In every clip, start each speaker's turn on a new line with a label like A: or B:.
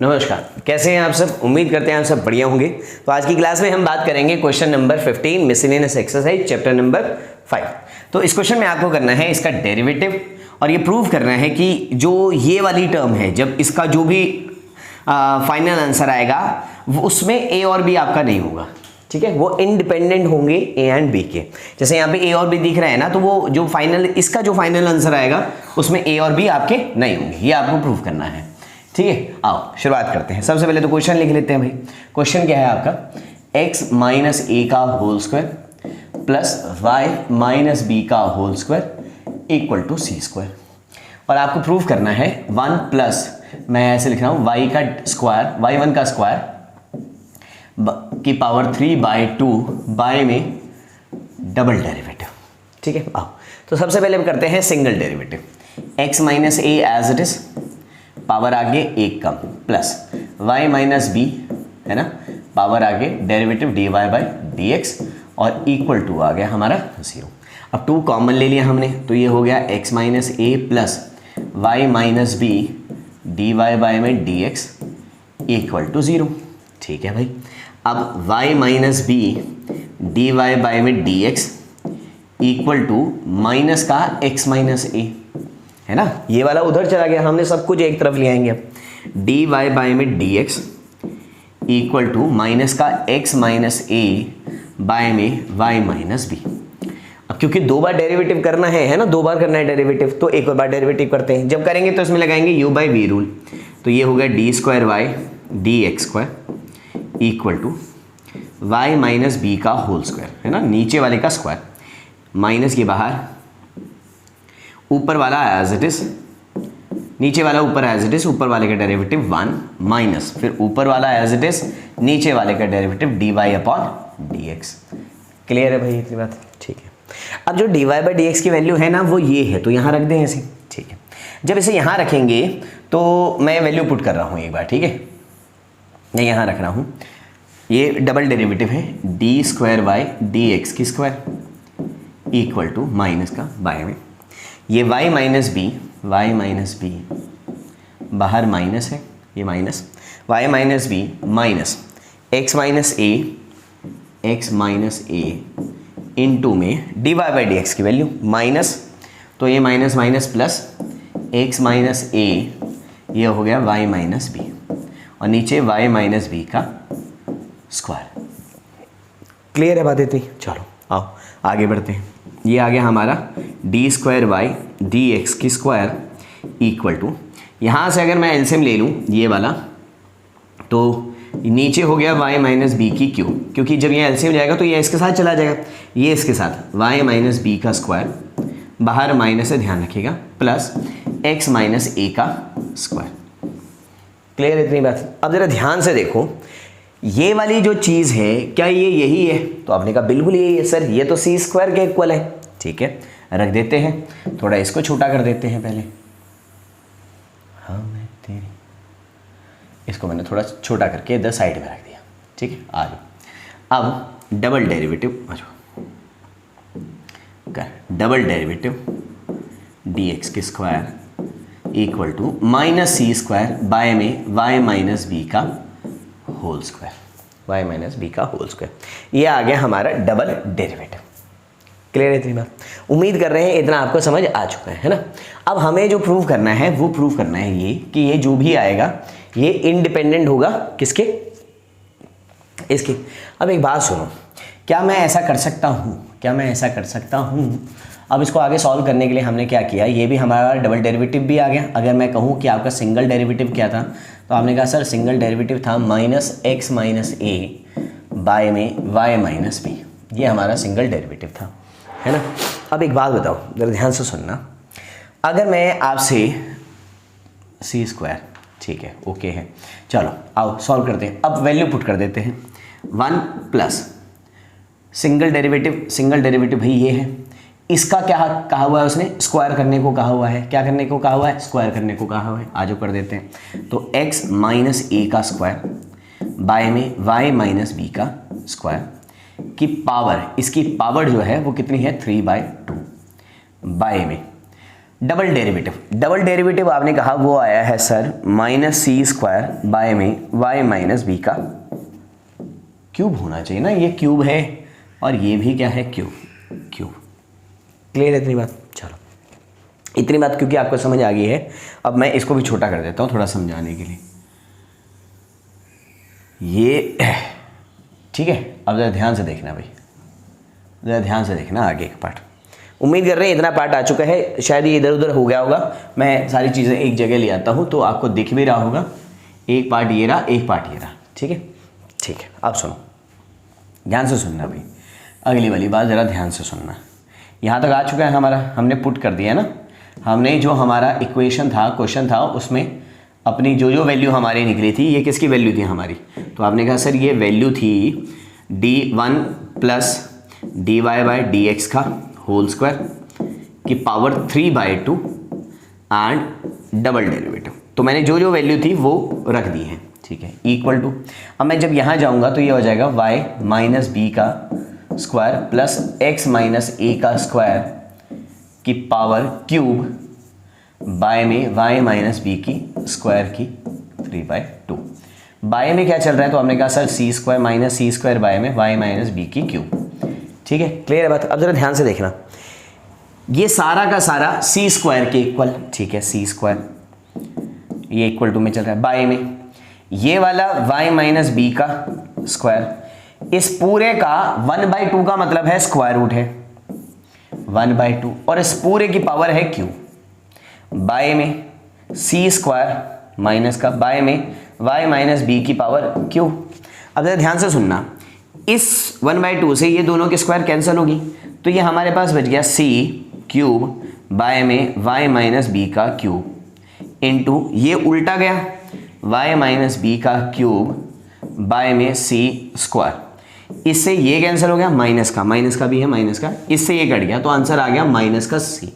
A: नमस्कार, कैसे हैं आप सब। उम्मीद करते हैं आप सब बढ़िया होंगे। तो आज की क्लास में हम बात करेंगे question number 15 miscellaneous exercise chapter number 5। तो इस क्वेश्चन में आपको करना है इसका डेरिवेटिव और ये प्रूव करना है कि जो ये वाली टर्म है, जब इसका जो भी फाइनल आंसर आएगा वो उसमें ए और बी आपका नहीं होगा। ठीक है, वो इंडिपेंडेंट होंगे ए एंड बी के। जैसे यहाँ पे ए और बी दिख रहा है ना, तो वो जो फाइनल इसका जो फाइनल आंसर आएगा उसमें ए और बी आपके नहीं होंगे। ये आपको प्रूव करना है। ठीक है, आओ शुरुआत करते हैं। सबसे पहले तो क्वेश्चन लिख लेते हैं भाई। क्वेश्चन क्या है आपका, x माइनस ए का whole square plus y minus B का whole square equal to C square. और आपको प्रूव करना है 1 प्लस, मैं ऐसे लिख रहा हूँ, y का स्क्वायर, y1 का स्क्वायर की पावर 3/2 बाय में डबल डेरिवेटिव। ठीक है, आओ तो सबसे पहले हम करते हैं single derivative. x minus a as it is, power आगे एक कम, प्लस y माइनस बी है ना, पावर आगे डेरिवेटिव dy बाई dx और इक्वल टू आ गया हमारा 0। अब 2 कॉमन ले लिया हमने, तो ये हो गया x minus a plus y minus b dy by में dx इक्वल टू 0। ठीक है भाई, अब y minus b dy by में dx इक्वल टू माइनस का x माइनस ए है ना, ये वाला उधर चला गया, हमने सब कुछ एक तरफ ले आएंगे। अब dy बाई में dx इक्वल टू माइनस का x माइनस ए बाय में y माइनस बी। अब क्योंकि 2 बार डेरिवेटिव करना है ना, 2 बार करना है डेरिवेटिव, तो एक बार डेरिवेटिव करते हैं। जब करेंगे तो इसमें लगाएंगे u बाई वी रूल, तो ये हो गया d square y d x square equal to y minus B का होल स्क्वायर है ना, नीचे वाले का स्क्वायर, माइनस के बाहर, ऊपर वाला एज इट इज, नीचे वाला ऊपर एज इट इज, ऊपर वाले का डेरिवेटिव 1 माइनस, फिर ऊपर वाला एज इट इज, नीचे वाले का derivative dy upon dx। Clear है भाई इतनी बात? ठीक है। अब जो dy बाई dx की वैल्यू है ना वो ये है, तो यहाँ रख दें ऐसे। ठीक है, जब इसे यहाँ रखेंगे तो मैं वैल्यू पुट कर रहा हूँ एक बार। ठीक है, मैं यहाँ रख रहा हूँ, ये डबल डेरिवेटिव है d square by d x की स्क्वायर इक्वल टू माइनस का बाय में, ये y minus b, y minus b बाहर माइनस है, ये minus y minus b minus x minus a into में d y by d x की value minus, तो ये minus minus plus x minus a, ये हो गया y माइनस बी, और नीचे y माइनस बी का स्क्वायर। क्लियर है बात इतनी? चलो आओ आगे बढ़ते हैं। ये आ गया हमारा d square y d x की स्क्वायर इक्वल टू, यहाँ से अगर मैं एलसीएम ले लूँ ये वाला, तो नीचे हो गया y माइनस बी की क्यू, क्योंकि जब ये एलसीएम जाएगा तो ये इसके साथ चला जाएगा, ये इसके साथ y माइनस बी का स्क्वायर, बाहर माइनस है ध्यान रखिएगा, प्लस x माइनस ए का स्क्वायर। क्लियर इतनी बात? अब ज़रा ध्यान से देखो, ये वाली जो चीज़ है क्या ये यही है? तो आपने कहा बिल्कुल यही है सर, ये तो सी स्क्वायर के इक्वल है। ठीक है, रख देते हैं, थोड़ा इसको छोटा कर देते हैं पहले। हाँ मैं तेरी, इसको मैंने थोड़ा छोटा करके इधर साइड में रख दिया। ठीक है, आ जाओ। अब double derivative double derivative d x की square equal to minus c square by में वाई माइनस बी का whole square, y minus B का होल स्क्वायर। ये आ गया हमारा डबल डेरिवेटिव। क्लियर है इतनी बात? उम्मीद कर रहे हैं इतना आपको समझ आ चुका है ना। अब हमें जो प्रूव करना है वो प्रूव करना है ये कि ये जो भी आएगा ये इंडिपेंडेंट होगा किसके? इसके। अब एक बात सुनो, क्या मैं ऐसा कर सकता हूँ? क्या मैं ऐसा कर सकता हूँ? अब इसको आगे सॉल्व करने के लिए हमने क्या किया, ये भी हमारा डबल डेरिवेटिव भी आ गया। अगर मैं कहूँ कि आपका सिंगल डेरिवेटिव क्या था, तो आपने कहा सर सिंगल डेरिवेटिव था माइनस एक्स माइनस ए बाय में वाई माइनस बी, ये हमारा सिंगल डेरिवेटिव था, है ना। अब एक बात बताओ, जरा ध्यान से सुनना, अगर मैं आपसे सी स्क्वायर, ठीक है ओके है, चलो आओ सॉल्व करते हैं। अब वैल्यू पुट कर देते हैं, 1 प्लस सिंगल डेरिवेटिव भाई ये है, इसका क्या कहा हुआ है उसने? स्क्वायर करने को कहा हुआ है। क्या करने को कहा हुआ है? स्क्वायर करने को कहा हुआ है। आज कर देते हैं, तो x माइनस ए का स्क्वायर बाय में y माइनस बी का स्क्वायर की पावर, इसकी पावर जो है वो कितनी है? 3/2 बाय में डबल डेरिवेटिव आपने कहा वो आया है सर -c² बाय में y माइनस बी का क्यूब होना चाहिए ना, ये क्यूब है और ये भी क्या है, क्यूब। क्लियर है इतनी बात? चलो इतनी बात क्योंकि आपको समझ आ गई है, अब मैं इसको भी छोटा कर देता हूँ थोड़ा समझाने के लिए। ये ठीक है, अब ज़रा ध्यान से देखना भाई, ज़रा ध्यान से देखना आगे का पार्ट। उम्मीद कर रहे हैं इतना पार्ट आ चुका है, शायद ये इधर उधर हो गया होगा, मैं सारी चीज़ें एक जगह ले आता हूँ तो आपको दिख भी रहा होगा। एक पार्ट ये रहा, एक पार्ट ये रहा, ठीक है। ठीक है, अब सुनो, ध्यान से सुनना भाई, अगली वाली बात ज़रा ध्यान से सुनना। यहाँ तक आ चुका है हमारा, हमने पुट कर दिया ना, हमने जो हमारा इक्वेशन था, क्वेश्चन था, उसमें अपनी जो वैल्यू हमारी निकली थी, ये किसकी वैल्यू थी हमारी, तो आपने कहा सर ये वैल्यू थी d1 plus dy by dx का होल स्क्वायर की पावर 3/2 एंड डबल डेरिवेटिव। तो मैंने जो वैल्यू थी वो रख दी है, ठीक है, इक्वल टू, अब मैं जब यहाँ जाऊँगा तो ये हो जाएगा y माइनस बी का square plus x minus A का स्क्वायर की पावर क्यूब बाय में y माइनस बी की स्क्वायर की 3/2। बाय में क्या चल रहा है, तो हमने कहा sir c² minus c² by में y माइनस बी की क्यूब, ठीक है, क्लियर है बात। अब जरा ध्यान से देखना, ये सारा का सारा c² के इक्वल, ठीक है, c², ये इक्वल टू में चल रहा है, बाय में ये वाला y माइनस बी का स्क्वायर, इस पूरे का 1/2 का मतलब है स्क्वायर रूट है 1/2, और इस पूरे की पावर है क्यू, बाय में c² माइनस का बाय में y माइनस बी की पावर क्यू। अब जरा ध्यान से सुनना, इस 1/2 से ये दोनों के स्क्वायर कैंसिल होगी, तो ये हमारे पास बच गया c³ बाय में y माइनस बी का क्यूब इंटू ये उल्टा गया y माइनस बी का क्यूब बाय में c², इससे ये कैंसिल हो गया, माइनस का भी है माइनस का, इससे ये कट गया, तो आंसर आ गया माइनस का c।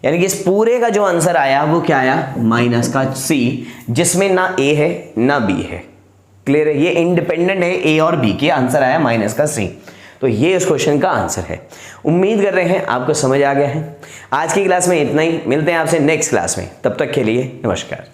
A: यानी कि इस पूरे का जो आंसर आया वो क्या आया, माइनस का c, जिसमें ना a है ना b है। क्लियर है, ये इंडिपेंडेंट है ए और बी के, आंसर आया माइनस का c। तो ये इस क्वेश्चन का आंसर है। उम्मीद कर रहे हैं आपको समझ आ गया है। आज की क्लास में इतना ही, मिलते हैं आपसे नेक्स्ट क्लास में, तब तक के लिए नमस्कार।